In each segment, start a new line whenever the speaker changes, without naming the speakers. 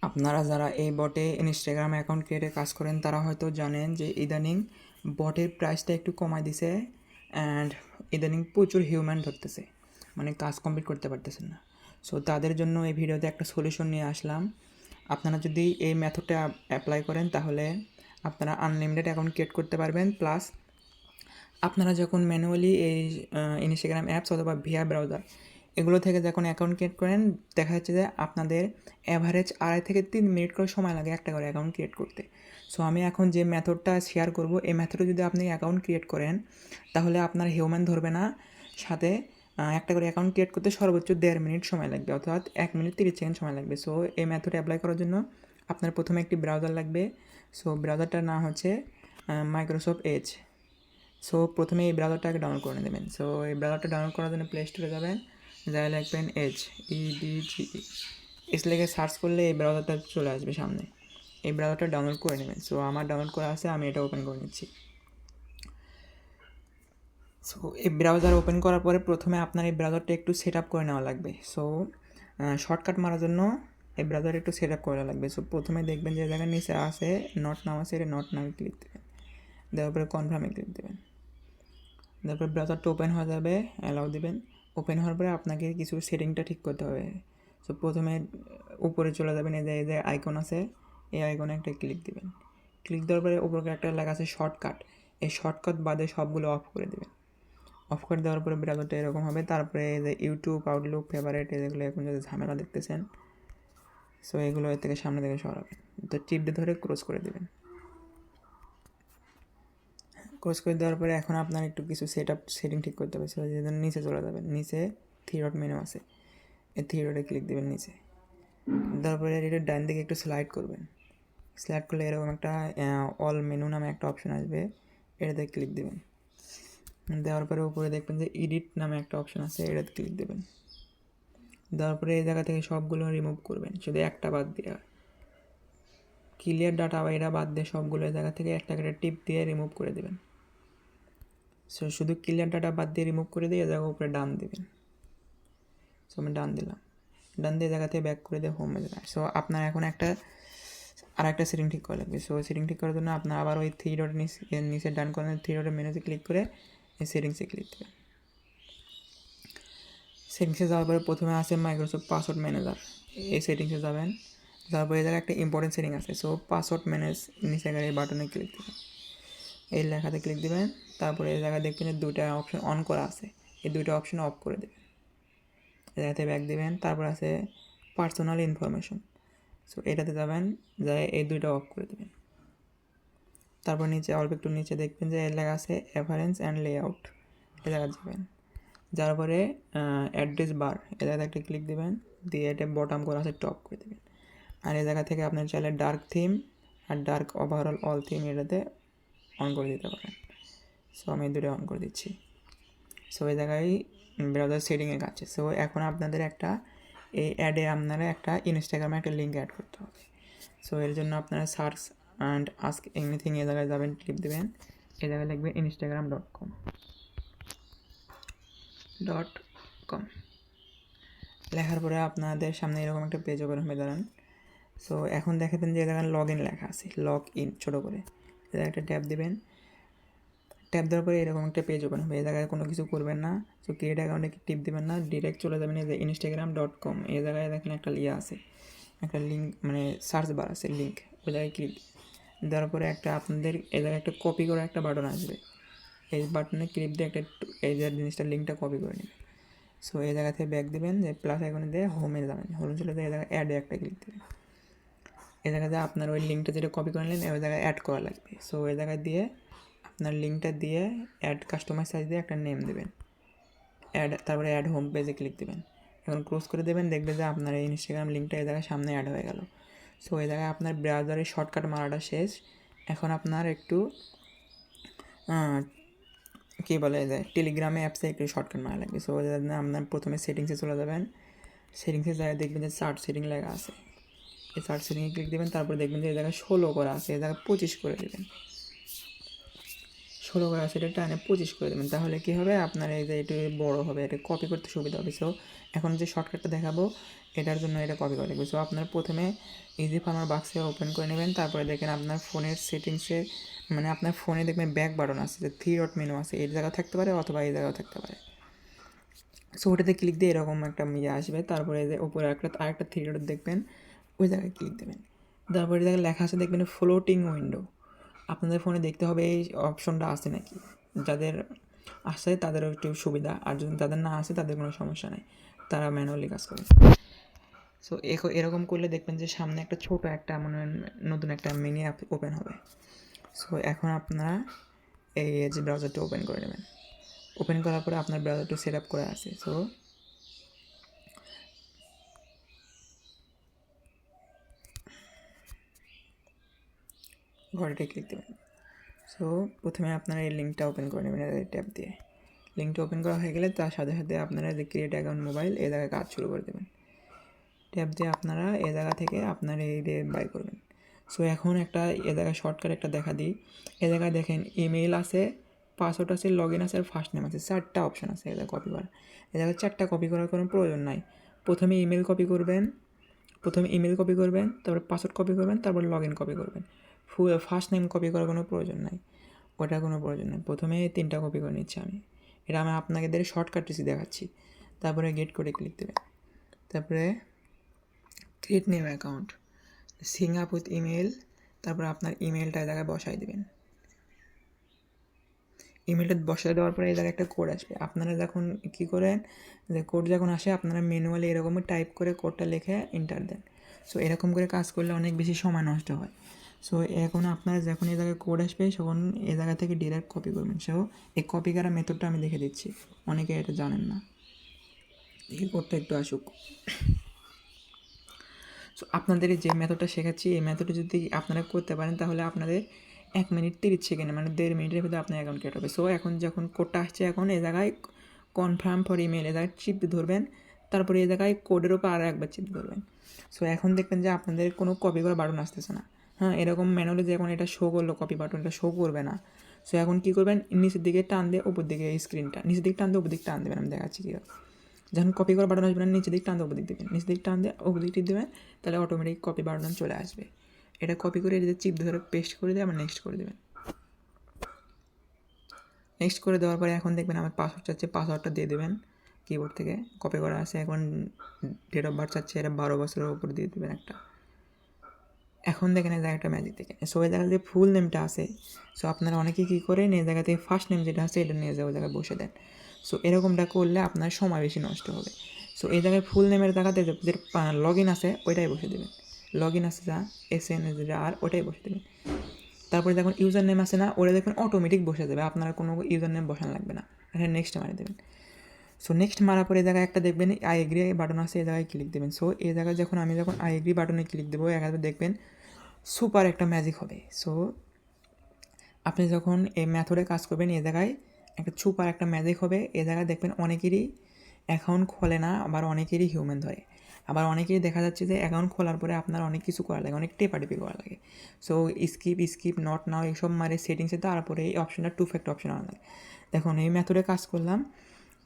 আপনারা যারা এই বটে ইনস্টাগ্রাম অ্যাকাউন্ট ক্রিয়েটে কাজ করেন তারা হয়তো জানেন যে ইদানিং বটের প্রাইসটা একটু কমায় দিছে অ্যান্ড ইদানিং প্রচুর হিউম্যান ধরতেছে, মানে কাজ কমপ্লিট করতে পারতেছেন না। সো তাদের জন্য এই ভিডিওতে একটা সলিউশন নিয়ে আসলাম। আপনারা যদি এই মেথডটা অ্যাপ্লাই করেন তাহলে আপনারা আনলিমিটেড অ্যাকাউন্ট ক্রিয়েট করতে পারবেন। প্লাস আপনারা যখন ম্যানুয়ালি এই ইনস্টাগ্রাম অ্যাপস অথবা ভিআর ব্রাউজার এগুলো থেকে যখন অ্যাকাউন্ট ক্রিয়েট করেন দেখা যাচ্ছে যে আপনাদের অ্যাভারেজ 2.5 থেকে 3 মিনিট করে সময় লাগে একটা করে অ্যাকাউন্ট ক্রিয়েট করতে। সো আমি এখন যে মেথডটা শেয়ার করব এই মেথডে যদি আপনি অ্যাকাউন্ট ক্রিয়েট করেন তাহলে আপনার হিউম্যান ধরবে না, সাথে একটা করে অ্যাকাউন্ট ক্রিয়েট করতে সর্বোচ্চ 1.5 মিনিট সময় লাগবে, অর্থাৎ 1 মিনিট 30 সেকেন্ড সময় লাগবে। সো এই মেথড অ্যাপ্লাই করার জন্য আপনার প্রথমে একটি ব্রাউজার লাগবে। সো ব্রাউজারটার নাম হচ্ছে মাইক্রোসফট এজ। সো প্রথমে এই ব্রাউজারটাকে ডাউনলোড করে নেবেন। সো এই ব্রাউজারটা ডাউনলোড করার জন্য প্লে স্টোরে যাবেন, যাই লিখবেন এজ, EDGE, এস লিখে সার্চ করলে এই ব্রাউজারটা চলে আসবে সামনে। এই ব্রাউজারটা ডাউনলোড করে নেবেন। সো আমার ডাউনলোড করা আছে, আমি এটা ওপেন করে নিচ্ছি। সো এই ব্রাউজার ওপেন করার পরে প্রথমে আপনার এই ব্রাউজারটা একটু সেট আপ করে নেওয়া লাগবে। সো শর্টকাট মারার জন্য এই ব্রাউজার একটু সেট আপ করা লাগবে। সো প্রথমে দেখবেন যে জায়গার নিচে আছে নট নাম আছে, এটা নট নামে ক্লিক দেবেন, দেওয়ার পরে কনফার্মে ক্লিক দেবেন। তারপর ব্রাউজারটা ওপেন হয়ে যাবে, অ্যালাউ দিবেন। ওপেন হওয়ার পরে আপনাকে কিছু সেটিংটা ঠিক করতে হবে। সো প্রথমে উপরে চলে যাবেন, এই যে আইকন আছে, এই আইকনে একটা ক্লিক দিবেন। ক্লিক দেওয়ার পরে উপরে একটা লেখা আছে শর্টকাট, এই শর্টকাট বাদে সবগুলো অফ করে দেবেন। অফ করে দেওয়ার পরে ব্রাউজারটা এরকম হবে। তারপরে এই যে ইউটিউব, আউটলুক, ফেভারিট এগুলো এখন যদি ঝামেলা দেখতেছেন, সো এগুলো এর থেকে সামনে থেকে সরাবেন। তো টিপ দিয়ে ধরে ক্লোজ করে দেবেন। ক্লোজ করে দেওয়ার পরে এখন আপনার একটু কিছু সেটিং ঠিক করতে হবে। সেটা যেন নিচে চলে যাবেন, নিচে থ্রি ডট মেনু আছে, এই থ্রি ডটে ক্লিক দেবেন নিচে। তারপরে এটা ডান দিকে একটু স্লাইড করবেন। স্লাইড করলে এরকম একটা অল মেনু নামে একটা অপশন আসবে, এটাতে ক্লিক দেবেন। দেওয়ার পরে উপরে দেখবেন যে এডিট নামে একটা অপশন আছে, এটাতে ক্লিক দেবেন। দেওয়ার পরে এই জায়গা থেকে সবগুলো রিমুভ করবেন, শুধু একটা বাদ দিয়ে ক্লিয়ার ডাটা বা এটা বাদ দিয়ে সবগুলো জায়গা থেকে একটা করে টিপ দিয়ে রিমুভ করে দেবেন। সো শুধু ক্লিয়ার ডাটা বাদ দিয়ে রিমুভ করে দিয়ে জায়গা উপরে ডান দেবেন। সো আমি ডান দিলাম, ডান দিয়ে জায়গা থেকে ব্যাক করে দিয়ে হোমে যাবেন। সো আপনার এখন আর একটা সেটিং ঠিক করা লাগবে। সো সেটিং ঠিক করার জন্য আপনার আবার ওই থ্রি ডটের নিচে ডান কর্নার থ্রি ডটের মেনুতে ক্লিক করে এই সেটিংসে ক্লিক দেবেন। সেটিংসে যাওয়ার পরে প্রথমে আছে মাইক্রোসফট পাসওয়ার্ড ম্যানেজার, এই সেটিংসে যাবেন। তারপরে এই জায়গায় একটা ইম্পর্টেন্ট সেটিং আছে। সো পাসওয়ার্ড ম্যানেজ নিচে এই বাটনে ক্লিক দেবেন, এই লেখাতে ক্লিক দেবেন। তারপরে এই জায়গায় দেখবেন যে দুইটা অপশন অন করা আছে, এই দুইটা অপশন অফ করে দেবেন। এই জায়গাতে ব্যাক দেবেন। তারপর আছে পার্সোনাল ইনফরমেশন, সো এটাতে যাবেন, যাই এই দুইটা অফ করে দেবেন। তারপর নিচে অল্প একটু নিচে দেখবেন যে এর লেখা আছে অ্যাপারেন্স অ্যান্ড লেআউট, এ জায়গায় যাবেন। যার পরে অ্যাড্রেস বার, এ জায়গাতে একটা ক্লিক দেবেন, দিয়ে এটা বটম করা আছে টপ করে দেবেন। আর এই জায়গা থেকে আপনার চাইলে ডার্ক থিম আর ডার্ক ওভারঅল অল থিম এটাতে অন করে দিতে পারেন। সো আমি দুটো অন করে দিচ্ছি। সো এই জায়গায় ব্রাউজার সেটিংয়ে কাছে। সো এখন আপনাদের এই অ্যাডে আপনারা একটা ইনস্টাগ্রামে একটা লিঙ্ক অ্যাড করতে হবে। সো এর জন্য আপনারা সার্চ অ্যান্ড আস্ক এনিথিং এই জায়গায় যাবেন, টিপ দেবেন, এই জায়গায় লিখবে instagram.com। লেখার পরে আপনাদের সামনে এরকম একটা পেজ ওপেন হবে, দাঁড়ান। সো এখন দেখাতেন যে জায়গায় লগ ইন লেখা আছে, লগ ইন ছোটো করে এই জায়গায় একটা ট্যাপ দেবেন। ট্যাপ দেওয়ার পরে এরকম একটা পেজ ওপেন হবে, এই জায়গায় কোনো কিছু করবেন না। সো ক্রিয়েট অ্যাকাউন্টে টিপ দেবেন না, ডিরেক্ট চলে যাবেন এই যে instagram.com। এই জায়গায় দেখেন একটা আছে, একটা লিঙ্ক মানে সার্চ বার আছে, লিঙ্ক, ওই জায়গায় ক্লিক দেওয়ার পরে আপনাদের এই জায়গায় একটা কপি করা একটা বাটন আসবে, এই বাটনে ক্লিক দিয়ে এই যে জিনিসটা লিঙ্কটা কপি করে নেবেন। সো এই জায়গা থেকে ব্যাক দেবেন, যে প্লাস আইকনে দিয়ে হোমে যাবেন, হোমে চলে যায় এই জায়গায় অ্যাডে একটা ক্লিক দেবেন। এই জায়গাতে আপনার ওই লিঙ্কটা যেটা কপি করে নিলেন ওই জায়গায় অ্যাড করা লাগবে। সো এই জায়গায় দিয়ে আপনার লিঙ্কটা দিয়ে অ্যাড কাস্টমাইজ সাইজ দিয়ে একটা নেম দেবেন, তারপরে অ্যাড হোম পেজে ক্লিক দেবেন। এখন ক্লোজ করে দেবেন, দেখবে যে আপনার এই ইনস্টাগ্রাম লিঙ্কটা এই জায়গায় সামনে অ্যাড হয়ে গেল। সো এই জায়গায় আপনার ব্রাউজারে শর্টকাট মারাটা শেষ। এখন আপনার একটু কী বলে যায় টেলিগ্রামে অ্যাপসে একটু শর্টকাট মারা লাগবে। সো আপনার প্রথমে সেটিংসে চলে যাবেন, সেটিংসে যায় দেখবেন যে সার্চ সেটিং লেখা আছে, এই সার্চ সেটিংয়ে ক্লিক দেবেন। তারপরে দেখবেন যে এই জায়গায় 16 করা আছে, এই জায়গায় 25 করে দেবেন। 16 করা আছে এটা টানে 25 করে দেবেন, তাহলে কী হবে আপনার এই যে একটু বড়ো হবে, এটা কপি করতে সুবিধা হবে। সো এখন যে শর্টকাটটা দেখাবো এটার জন্য এটা কপি করে দেবো। সো আপনার প্রথমে ইজি ফার্মার বাক্সে ওপেন করে নেবেন, তারপরে দেখেন আপনার ফোনের সেটিংসে মানে আপনার ফোনে দেখবেন ব্যাক বাটন আছে, যে 3 ডট মেনু আছে, এই জায়গায় থাকতে পারে অথবা এই জায়গায় থাকতে পারে। সো ওটাতে ক্লিক দিয়ে এরকম একটা ইয়ে আসবে, তারপরে যে উপরে আরেকটা 3 ডট দেখবেন, ওই জায়গায় ক্লিক দেবেন। তারপরে এই জায়গায় লেখা আছে দেখবেন ফ্লোটিং উইন্ডো, আপনাদের ফোনে দেখতে হবে এই অপশনটা আছে নাকি, যাদের আসে তাদেরও একটু সুবিধা, আর যদি তাদের না আসে তাদের কোনো সমস্যা নেই, তারা ম্যানুয়ালি কাজ করে। সো এরকম করলে দেখবেন যে সামনে একটা ছোট একটা মানে নতুন একটা মিনি অ্যাপ ওপেন হবে। সো এখন আপনারা এই যে ব্রাউজারটা ওপেন করে নেবেন, ওপেন করার পরে আপনার ব্রাউজারটা সেট আপ করে আছে। সো ঘরেটা ক্লিক দেবেন। সো প্রথমে আপনারা এই লিঙ্কটা ওপেন করে নেবেন এই ট্যাব দিয়ে। লিঙ্কটা ওপেন করা হয়ে গেলে তার সাথে সাথে আপনারা যে ক্রিয়েট অ্যাকাউন্ট মোবাইল এই জায়গায় কাজ শুরু করে দেবেন। ট্যাব দিয়ে আপনারা এ জায়গা থেকে আপনার এই দিয়ে বাই করবেন। সো এখন একটা এ জায়গায় শর্টকাট একটা দেখা দিই। এ জায়গায় দেখেন ইমেল আছে, পাসওয়ার্ড আছে, লগ ইন আছে আর ফার্স্ট নেম আছে, 4টা অপশান আছে এ জায়গায় কপি করার। এ জায়গায় 4টা কপি করার কোনো প্রয়োজন নাই। প্রথমে ইমেল কপি করবেন, তারপরে পাসওয়ার্ড কপি করবেন, তারপর লগ ইন কপি করবেন। ফার্স্ট নেম কপি করার কোনো প্রয়োজন নাই, ওটার কোনো প্রয়োজন নেই। প্রথমে 3টা কপি করে নিচ্ছি আমি, এটা আমি আপনাদের শর্টকাট টিসি দেখাচ্ছি। তারপরে গেট করে ক্লিক দেবেন, তারপরে ক্রিয়েট নিউ অ্যাকাউন্ট, সিঙ্ক আপ উইথ ইমেল, তারপরে আপনার ইমেলটা এই জায়গায় বসাই দেবেন। ইমেলটা বসায় দেওয়ার পরে এই জায়গায় একটা কোড আসবে, আপনারা যখন কী করেন যে কোড যখন আসে আপনারা ম্যানুয়ালি এরকম টাইপ করে কোডটা লিখে এন্টার দেন। সো এরকম করে কাজ করলে অনেক বেশি সময় নষ্ট হয়। সো এখন আপনারা যখন এই জায়গায় কোড আসবে তখন এই জায়গা থেকে ডিরেক্ট কপি করবেন। সো এই কপি করার মেথডটা আমি দেখে দিচ্ছি, অনেকে এটা জানেন না, এই কোডটা একটু আসুক। সো আপনাদের যে মেথডটা শেখাচ্ছি এই মেথডটা যদি আপনারা করতে পারেন তাহলে আপনাদের 1 মিনিট 30 সেকেন্ডে মানে 1.5 মিনিটের ভিতরে আপনার অ্যাকাউন্ট ক্রিয়েট হবে। সো এখন যখন কোডটা আসছে এখন এই জায়গায় কনফার্ম ফর ইমেল এই জায়গায় চিপ ধরবেন, তারপরে এই জায়গায় কোডের ওপর আরও একবার চিপ ধরবেন। সো এখন দেখবেন যে আপনাদের কোনো কপি করা বাটন আসতেছে না। হ্যাঁ, এরকম ম্যানুয়ালি যখন এটা শো করলো কপি বাটনটা শো করবে না। সো এখন কী করবেন, নিচের দিকে টান দিয়ে উপর দিকে স্ক্রিনটা নিচের দিকে টান দিয়ে উপর দিকে টান দেবেন, আমি দেখাচ্ছি কীভাবে। যখন কপি করা বাটন আসবে না নিচের দিক টান দিয়ে উপর দিক দেবেন, নিচের দিক টান দিয়ে উপর দিক টিপ দেবেন, তাহলে অটোমেটিক কপি বাটন চলে আসবে। এটা কপি করে এটাতে চিপ ধরে পেস্ট করে দিয়ে আবার নেক্সট করে দেবেন। নেক্সট করে দেওয়ার পরে এখন দেখবেন আমার পাসওয়ার্ড চাচ্ছে, পাসওয়ার্ডটা দিয়ে দেবেন, কিবোর্ড থেকে কপি করা আছে। এখন ডেট অফ বার্থ চাচ্ছে, এটা 12 বছরের উপর দিয়ে দেবেন একটা। এখন দেখেন এই জায়গাটা ম্যাজিক থেকে সো এই জায়গায় যে ফুল নেমটা আছে, সো আপনারা অনেকেই কী করেন এই জায়গাতে ফার্স্ট নেম যেটা আছে এটা নিয়ে যাওয়া জায়গায় বসে দেন। সো এরকমটা করলে আপনার সময় বেশি নষ্ট হবে। সো এই জায়গায় ফুল নেমের জায়গাতে যে লগ ইন আছে ওইটাই বসে দেবেন, লগ ইন আছে যা SN যেটা আর ওটাই বসে দেবেন। তারপরে দেখুন ইউজার নেম আছে না, ওটা দেখবেন অটোমেটিক বসে যাবে, আপনার কোনো ইউজার নেম বসানো লাগবে না। এখানে নেক্সট মারে দেবেন। সো নেক্সট মারার পরে এই জায়গায় একটা দেখবেন আই এগ্রি বাটন আছে, এই জায়গায় ক্লিক দেবেন। সো এই জায়গায় যখন আমি আই এগ্রি বাটনে ক্লিক দেবো একবার দেখবেন সুপার একটা ম্যাজিক হবে। সো আপনি যখন এই মেথডে কাজ করবেন এই জায়গায় একটা সুপার একটা ম্যাজিক হবে। এই জায়গায় দেখবেন অনেকেরই অ্যাকাউন্ট খোলে না, আবার অনেকেরই হিউম্যান ধরে, আবার অনেকেরই দেখা যাচ্ছে যে অ্যাকাউন্ট খোলার পরে আপনার অনেক কিছু করা লাগে, অনেক টেপাটেপি করা লাগে। সো স্কিপ নট নাও এইসব মারে সেটিংসে, তারপরে এই অপশনটা 2 ফ্যাক্টর অপশন আনা লাগে। দেখুন এই মেথডে কাজ করলাম,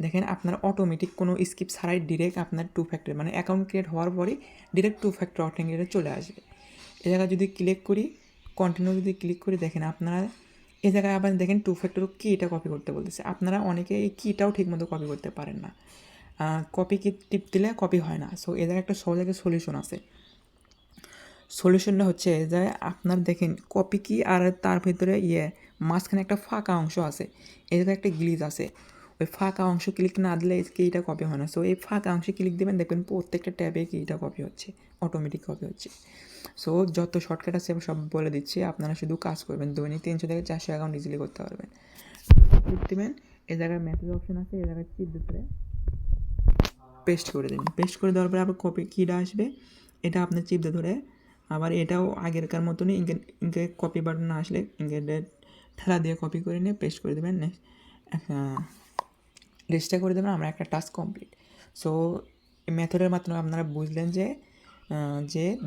দেখেন আপনার অটোমেটিক কোনো স্কিপ ছাড়াই ডিরেক্ট আপনার 2 ফ্যাক্টর মানে অ্যাকাউন্ট ক্রিয়েট হওয়ার পরেই ডিরেক্ট 2 ফ্যাক্টর অথেন্টিকেটর চলে আসবে। এই জায়গায় যদি ক্লিক করি কন্টিনিউ যদি ক্লিক করি দেখেন আপনারা এই জায়গায় আবার দেখেন 2 ফ্যাক্টর কিটা কপি করতে বলতেছে। আপনারা অনেকে এই কিটাও ঠিকমতো কপি করতে পারেন না, কপি কি টিপ দিলে কপি হয় না। সো এ জায়গায় একটা সহজ একটা সলিউশন আছে। সলিউশনটা হচ্ছে যে আপনার দেখেন কপি কি আর তার ভিতরে মাঝখানে একটা ফাঁকা অংশ আছে, এই জায়গায় একটা গ্লিচ আছে, ওই ফাঁকা অংশ ক্লিক না দিলে কিটা কপি হয় না। সো এই ফাঁকা অংশে ক্লিক দেবেন, দেখবেন প্রত্যেকটা ট্যাবে কিটা কপি হচ্ছে, অটোমেটিক কপি হচ্ছে। সো যত শর্টকাট আছে সব বলে দিচ্ছি, আপনারা শুধু কাজ করবেন, দৈনিক 300 থেকে 400 অ্যাকাউন্ট ইজিলি করতে পারবেন। ক্লিক দেবেন, এই জায়গায় মেসেজ অপশন আছে, এই জায়গায় চিপ দিতে পেস্ট করে দিন। পেস্ট করে দেওয়ার পরে আবার কপি কিটা আসবে, এটা আপনার চিপ দিয়ে ধরে আবার এটাও আগেরকার মতনই ইঙ্কে কপি বাটন না আসলে ইঙ্কে ঠেলা দিয়ে কপি করে নিয়ে পেস্ট করে দেবেন, নেক্সট রেজিস্টার করে দেবেন, আমরা একটা টাস্ক কমপ্লিট। সো এই মেথডের মাধ্যমে আপনারা বুঝলেন যে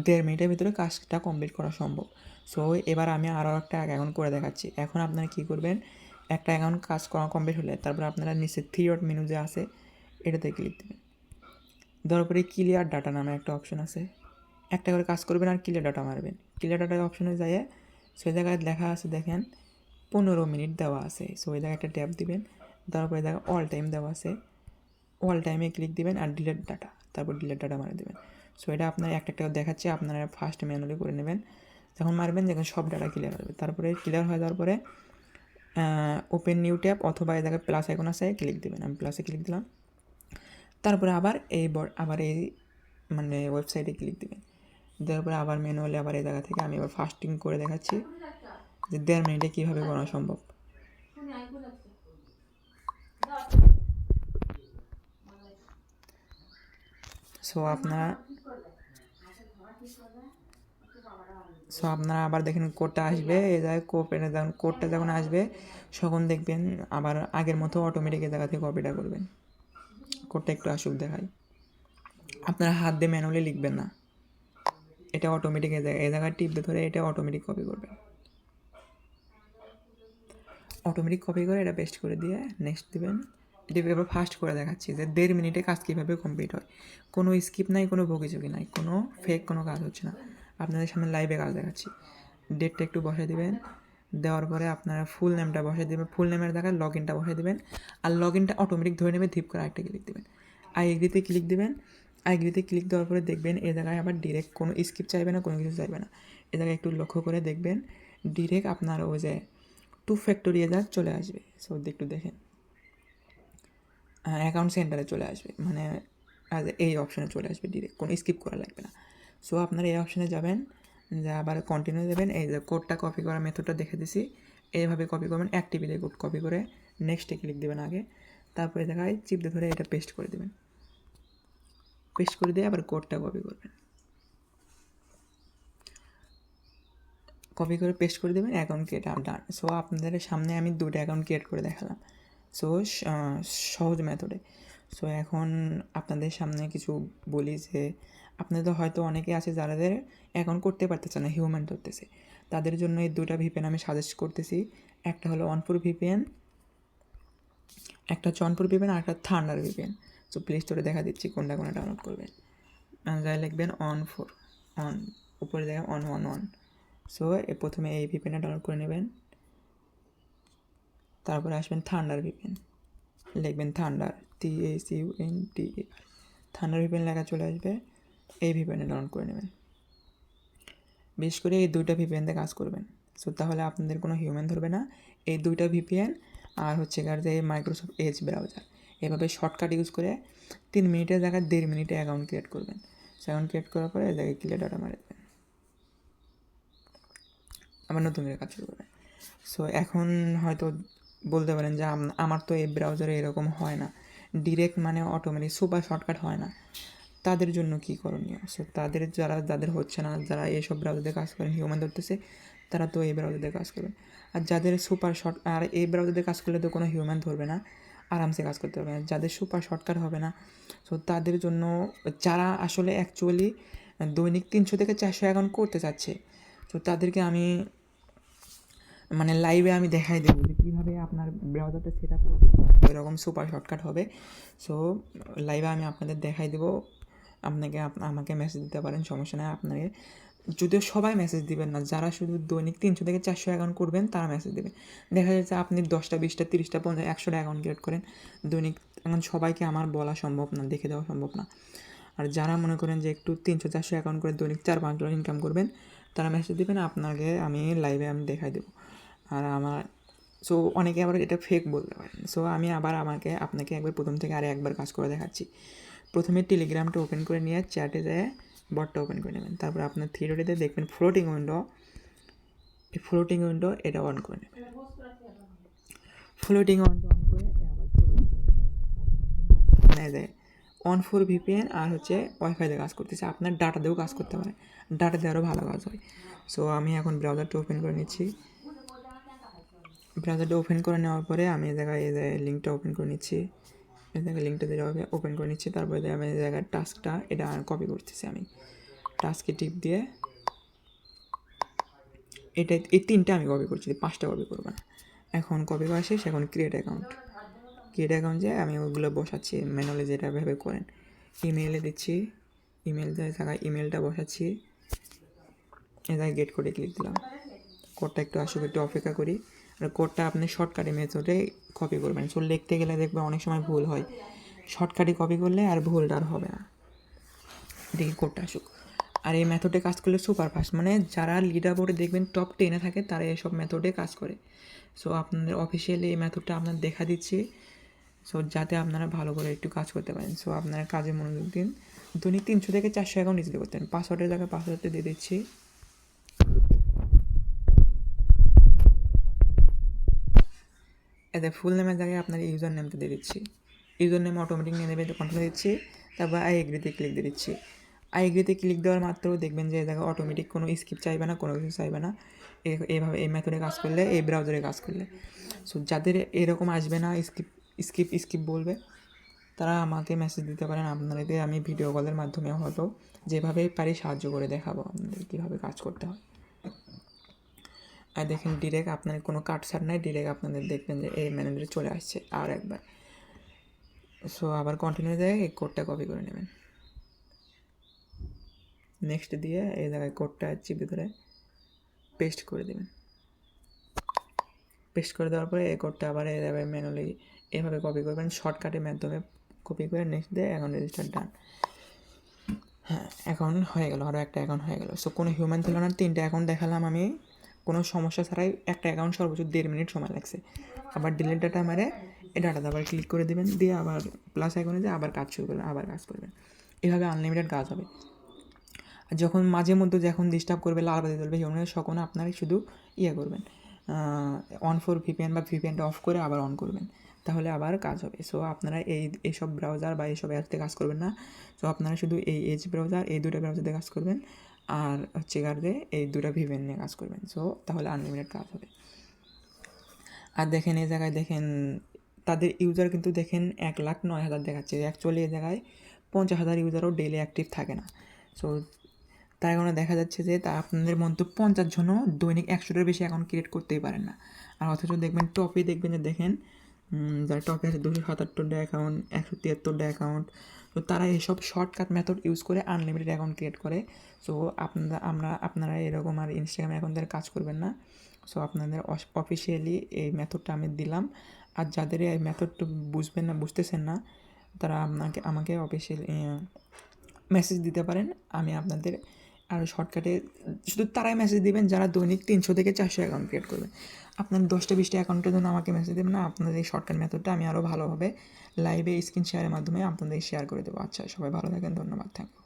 1.5 মিনিটের ভিতরে কাজটা কমপ্লিট করা সম্ভব। সো এবার আমি আরও একটা অ্যাকাউন্ট করে দেখাচ্ছি। এখন আপনারা কী করবেন, একটা অ্যাকাউন্ট কাজ করা কমপ্লিট হলে তারপরে আপনারা নিচে থ্রি ডট মেনু যে আছে এটাতে ক্লিক দেবেন। দেওয়ার পরে ক্লিয়ার ডাটা নামে একটা অপশন আছে, একটা করে কাজ করবেন আর ক্লিয়ার ডাটা মারবেন। ক্লিয়ার ডাটা অপশনে যায় সেই জায়গায় লেখা আছে দেখেন 15 মিনিট দেওয়া আছে। সো ওই জায়গায় একটা ট্যাপ দিবেন, তারপরে দেখা অল টাইম দেওয়া আছে, অল টাইমে ক্লিক দিবেন আর ডিলেট ডাটা, তারপর ডিলেট ডাটা মারে দেবেন। সো এটা আপনার একটা একটা দেখাচ্ছে, আপনারা ফার্স্ট ম্যানুয়ালি করে নেবেন। যখন মারবেন দেখুন সব ডাটা ক্লিয়ার হবে। তারপরে ক্লিয়ার হয়ে যাওয়ার পরে ওপেন নিউ ট্যাব অথবা এই জায়গায় প্লাস আইকন আছে ক্লিক দেবেন। আমি প্লাসে ক্লিক দিলাম। তারপরে আবার এই মানে ওয়েবসাইটে ক্লিক দেবেন। দেওয়ার পরে আবার ম্যানুয়ালি আবার এই জায়গা থেকে আমি আবার ফাস্টিং করে দেখাচ্ছি যে 1.5 মিনিটে কীভাবে করা সম্ভব। সো আপনারা আবার দেখেন কোডটা আসবে, এই জায়গায় কোডটা যখন আসবে তখন দেখবেন আবার আগের মতো অটোমেটিক এই জায়গা থেকে কপিটা করবেন। কোডটা একটু আসুক দেখাই, আপনারা হাত দিয়ে ম্যানুয়ালি লিখবেন না, এটা অটোমেটিক এই জায়গায় টিপ দিয়ে ধরে এটা অটোমেটিক কপি করবেন। অটোমেটিক কপি করে এটা পেস্ট করে দিয়ে নেক্সট দেবেন। এটা এবার ফাস্ট করে দেখাচ্ছি যে 1.5 মিনিটে কাজ কীভাবে কমপ্লিট হয়। কোনো স্কিপ নাই, কোনো বকিঝুঁকি নাই, কোনো ফেক কোনো কাজ হচ্ছে না। আপনাদের সামনে লাইভে কাজ দেখাচ্ছি। ডেটটা একটু বসে দেবেন, দেওয়ার পরে আপনারা ফুল নেমটা বসে দেবেন, ফুল নেমের জায়গায় লগ ইনটা বসে দেবেন আর লগ ইনটা অটোমেটিক ধরে নেবে, ধীপ করে একটা ক্লিক দেবেন। আই এগ্রিতে ক্লিক দেবেন। আই এগ্রিতে ক্লিক দেওয়ার পরে দেখবেন এ জায়গায় আবার ডিরেক্ট কোনো স্কিপ চাইবে না, কোনো কিছু চাইবে না। এ জায়গায় একটু লক্ষ্য করে দেখবেন ডিরেক্ট আপনার ওই যে 2 ফ্যাক্টোরিয়াল চলে আসবে। সো একটু দেখেন অ্যাকাউন্ট সেন্টারে চলে আসবে, মানে এই অপশানে চলে আসবে ডিরেক্ট, কোনো স্কিপ করা লাগবে না। সো আপনারা এই অপশানে যাবেন, যা আবার কন্টিনিউ দেবেন। এই যে কোডটা কপি করার মেথডটা দেখে দিছি, এইভাবে কপি করবেন। অ্যাক্টিভিটি কোড কপি করে নেক্সটে ক্লিক দেবেন আগে, তারপরে দেখায় চিপ দিয়ে ধরে এটা পেস্ট করে দেবেন। পেস্ট করে দিয়ে আবার কোডটা কপি করবেন, কপি করে পেস্ট করে দেবেন, অ্যাকাউন্ট ক্রিয়েট ডান। সো আপনাদের সামনে আমি 2টা অ্যাকাউন্ট ক্রিয়েট করে দেখালাম সো সহজ মেথডে। সো এখন আপনাদের সামনে কিছু বলি যে আপনাদের হয়তো অনেকে আছে যাদের অ্যাকাউন্ট করতে পারতেছে না, হিউম্যান ধরতেছে, তাদের জন্য এই 2টা ভিপিএন আমি সাজেস্ট করতেছি। একটা হলো অনফোর ভিপিএন, একটা হচ্ছে অনফোর ভিপিএন আর একটা থান্ডার ভিপিএন। সো প্লে স্টোরে দেখা দিচ্ছি কোনটা ডাউনলোড করবেন। যাই লিখবেন অনফোর, উপরে দেখেন 111। সো প্রথমে এই ভিপিএনটা ডাউনলোড করে নেবেন, তারপরে আসবেন থান্ডার ভিপিএন, লিখবেন থান্ডার THUNDAR, থান্ডার ভিপিএন লেখা চলে আসবে। এই ভিপিএনটা ডাউনলোড করে নেবেন, বিশেষ করে এই 2টা ভিপিএনতে কাজ করবেন। সো তাহলে আপনাদের কোনো হিউম্যান ধরবে না। এই 2টা ভিপিএন আর হচ্ছে যে মাইক্রোসফট এজ ব্রাউজার, এভাবে শর্টকাট ইউজ করে 3 মিনিটের জায়গায় 1.5 মিনিটে অ্যাকাউন্ট ক্রিয়েট করবেন। অ্যাকাউন্ট ক্রিয়েট করার পরে এই জায়গায় ক্লিয়ার ডাটা মারে দেবেন, আবার নতুন করে কাজ শুরু করবেন। সো এখন হয়তো বলতে পারেন যে আমার তো এই ব্রাউজারে এরকম হয় না, ডিরেক্ট মানে অটোমেটিক সুপার শর্টকাট হয় না, তাদের জন্য কী করণীয়? সো যাদের হচ্ছে না, যারা এইসব ব্রাউজারে কাজ করেন হিউম্যান ধরতেছে, তারা তো এই ব্রাউজারে কাজ করবেন। আর যাদের সুপার শর্ট, আর এই ব্রাউজারে কাজ করলে তো কোনো হিউম্যান ধরবে না, আরামসে কাজ করতে পারবে না। যাদের সুপার শর্টকাট হবে না, সো তাদের জন্য, যারা আসলে অ্যাকচুয়ালি দৈনিক 300 থেকে 400 অ্যাকাউন্ট করতে চাচ্ছে, তো তাদেরকে আমি মানে লাইভে আমি দেখাই দেবো যে কীভাবে আপনার ব্রাউজারটা সেট আপ করবে, এরকম সুপার শর্টকাট হবে। সো লাইভে আমি আপনাদের দেখাই দেবো। আমাকে মেসেজ দিতে পারেন, সমস্যা নেই। আপনাকে যদিও সবাই মেসেজ দিবেন না, যারা শুধু দৈনিক 300 থেকে 400 অ্যাকাউন্ট করবেন তারা মেসেজ দেবেন। দেখা যাচ্ছে আপনি 10টা 20টা 30টা 50 100টা অ্যাকাউন্ট ক্রিয়েট করেন দৈনিক, এখন সবাইকে আমার বলা সম্ভব না, দেখে দেওয়া সম্ভব না। আর যারা মনে করেন যে একটু 300-400 অ্যাকাউন্ট করে দৈনিক $4-5 ইনকাম করবেন, তারা মেসেজ দেবেন, আপনাকে আমি লাইভে দেখাই দেবো। আর সো অনেকে আবার এটা ফেক বলতে পারেন। সো আমি আবার আপনাকে একবার প্রথম থেকে একবার কাজ করে দেখাচ্ছি। প্রথমে টেলিগ্রামটা ওপেন করে নিয়ে চ্যাটে যেয়ে বটটা ওপেন করে নেবেন, তারপর আপনার থিয়েটারে দেখবেন ফ্লোটিং উইন্ডো, এই ফ্লোটিং উইন্ডো এটা অন করে নেবেন। ফ্লোটিং উইন্ডো অন করে আবার অনফোর ভিপিএন আর হচ্ছে ওয়াইফাইতে কাজ করতেছে, আপনার ডাটা দিয়েও কাজ করতে পারে, ডাটা দিয়ে আরও ভালো কাজ হয়। সো আমি এখন ব্রাউজারটা ওপেন করে নিচ্ছি। ব্রাউজারটা ওপেন করে নেওয়ার পরে আমি এই জায়গায় লিঙ্কটা ওপেন করে নিচ্ছি, এই জায়গায় লিঙ্কটা ওপেন করে নিচ্ছি। তারপরে আমি এই জায়গায় টাস্কটা এটা কপি করতেছি, আমি টাস্কে টিপ দিয়ে এই 3টা আমি কপি করছি, 5টা কপি করবো না। এখন কপি করা শেষ, এখন ক্রিয়েট অ্যাকাউন্টে আমি ওগুলো বসাচ্ছি ম্যানুয়ালি যেটা ভেবে করেন। ইমেইলে দিচ্ছি, ইমেল জায়গায় ইমেলটা বসাচ্ছি, এ জায়গায় গেট কোডে ক্লিক দিলাম। কোডটা একটু আসুক, একটু অপেক্ষা করি। আর কোডটা আপনি শর্টকাটে মেথডে কপি করবেন। সো লিখতে গেলে দেখবেন অনেক সময় ভুল হয়, শর্টকাটে কপি করলে আর ভুলটা আর হবে না। দেখি কোডটা আসুক। আর এই মেথডে কাজ করলে সুপার ফাস্ট, মানে যারা লিডার বোর্ডে দেখবেন টপ 10-এ থাকে তারা এসব মেথডে কাজ করে। সো আপনাদের অফিসিয়ালি এই মেথডটা আপনার দেখা দিচ্ছি, সো যাতে আপনারা ভালো করে একটু কাজ করতে পারেন। সো আপনারা কাজে মনোযোগ দিন। দৈনিক 300 থেকে 400 অ্যাকাউন্ট ইজিলি করতেন। পাসওয়ার্ডের জায়গায় পাসওয়ার্ডটা দিয়ে দিচ্ছি। এতে ফুল নেমের জায়গায় আপনার ইউজার নেমটা দিয়ে দিচ্ছি। ইউজার নেম অটোমেটিক নিয়ে নেবে, কন্টিনিউ দিচ্ছি। তারপর আই এগ্রিতে ক্লিক দিয়ে দিচ্ছি। আই এগ্রিতে ক্লিক দেওয়ার মাত্র দেখবেন যে এই জায়গায় অটোমেটিক কোনো স্কিপ চাইবে না, কোনো কিছু চাইবে না। এইভাবে এই মেথডে কাজ করলে, এই ব্রাউজারে কাজ করলে। সো যাদের এরকম আসবে না, স্কিপ বলবে, তারা আমাকে মেসেজ দিতে পারেন। আপনাদের আমি ভিডিও কলের মাধ্যমে হয়তো যেভাবে পারি সাহায্য করে দেখাবো আপনাদের কীভাবে কাজ করতে হয়। আর দেখেন ডিরেক্ট আপনার কোনো কাটছাড় নাই, ডিরেক্ট আপনাদের দেখবেন যে এই ম্যানেজারে চলে আসছে আর একবার। সো আবার কন্টিনিউ দেয়, এই কোডটা কপি করে নেবেন, নেক্সট দিয়ে এই জায়গায় কোডটা চিপে ধরে পেস্ট করে দেবেন। পেস্ট করে দেওয়ার পরে এই কোডটা আবার এভাবে ম্যানুয়ালি এভাবে কপি করবেন, শর্টকাটের মাধ্যমে কপি করে নেক্সট দিয়ে এখন রেজিস্টার ডান। হ্যাঁ, এখন হয়ে গেল, আরও একটা অ্যাকাউন্ট হয়ে গেল। সো কোনো হিউম্যান ছিল না, 3টে অ্যাকাউন্ট দেখালাম আমি কোনো সমস্যা ছাড়াই। একটা অ্যাকাউন্ট সর্বোচ্চ 1.5 মিনিট সময় লাগছে। আবার ডিলিট ডাটা মারে এই ডাটাতে আবার ক্লিক করে দেবেন, দিয়ে আবার প্লাস আইকনে দিয়ে আবার কাজ শুরু করবেন, আবার কাজ করবেন। এভাবে আনলিমিটেড কাজ হবে। আর যখন মাঝে মধ্যে যখন ডিস্টার্ব করবে, লাল বাতি জ্বলবে, হিউম্যান তখন আপনারাই শুধু করবেন, অন ফর ভিপিএন বা ভিপিএনটা অফ করে আবার অন করবেন, তাহলে আবার কাজ হবে। সো আপনারা এইসব ব্রাউজার বা এইসব অ্যাপতে কাজ করবেন না। সো আপনারা শুধু এই এজ ব্রাউজার, এই দুটো ব্রাউজারে কাজ করবেন, আর হচ্ছে গার্ডে এই দুটো ভিপিএন নিয়ে কাজ করবেন। সো তাহলে আনলিমিটেড কাজ হবে। আর দেখেন এই জায়গায় দেখেন তাদের ইউজার কিন্তু দেখেন 1,09,000 দেখাচ্ছে। অ্যাকচুয়ালি এই জায়গায় 50,000 ইউজারও ডেইলি অ্যাক্টিভ থাকে না। সো তার কারণে দেখা যাচ্ছে যে তা আপনাদের মধ্যে 50 জনও দৈনিক 100টার বেশি অ্যাকাউন্ট ক্রিয়েট করতেই পারেন না। আর অথচ দেখবেন টপে দেখবেন যে দেখেন যারা টপে আছে 277টা অ্যাকাউন্ট, 173টা অ্যাকাউন্ট। তো তারা এইসব শর্টকাট মেথড ইউজ করে আনলিমিটেড অ্যাকাউন্ট ক্রিয়েট করে। সো আপনারা এরকম আর ইনস্টাগ্রাম অ্যাকাউন্টের কাজ করবেন না। সো আপনাদের অফিসিয়ালি এই মেথডটা আমি দিলাম। আর যাদের এই মেথডটা বুঝতেছেন না, তারা আমাকে অফিসিয়ালি মেসেজ দিতে পারেন। আমি আপনাদের আরও শর্টকাটে, শুধু তারাই মেসেজ দিবেন যারা দৈনিক 300 থেকে 400 অ্যাকাউন্ট ক্রিয়েট করবে। আপনার 10টা-20টা অ্যাকাউন্টের জন্য আমাকে মেসেজ দেবেন না, আপনাদের এই শর্টকাট মেথডটা আমি আরও ভালোভাবে লাইভে স্ক্রিন শেয়ারের মাধ্যমে আপনাদের শেয়ার করে দেবো। আচ্ছা, সবাই ভালো থাকেন, ধন্যবাদ, থ্যাংক ইউ।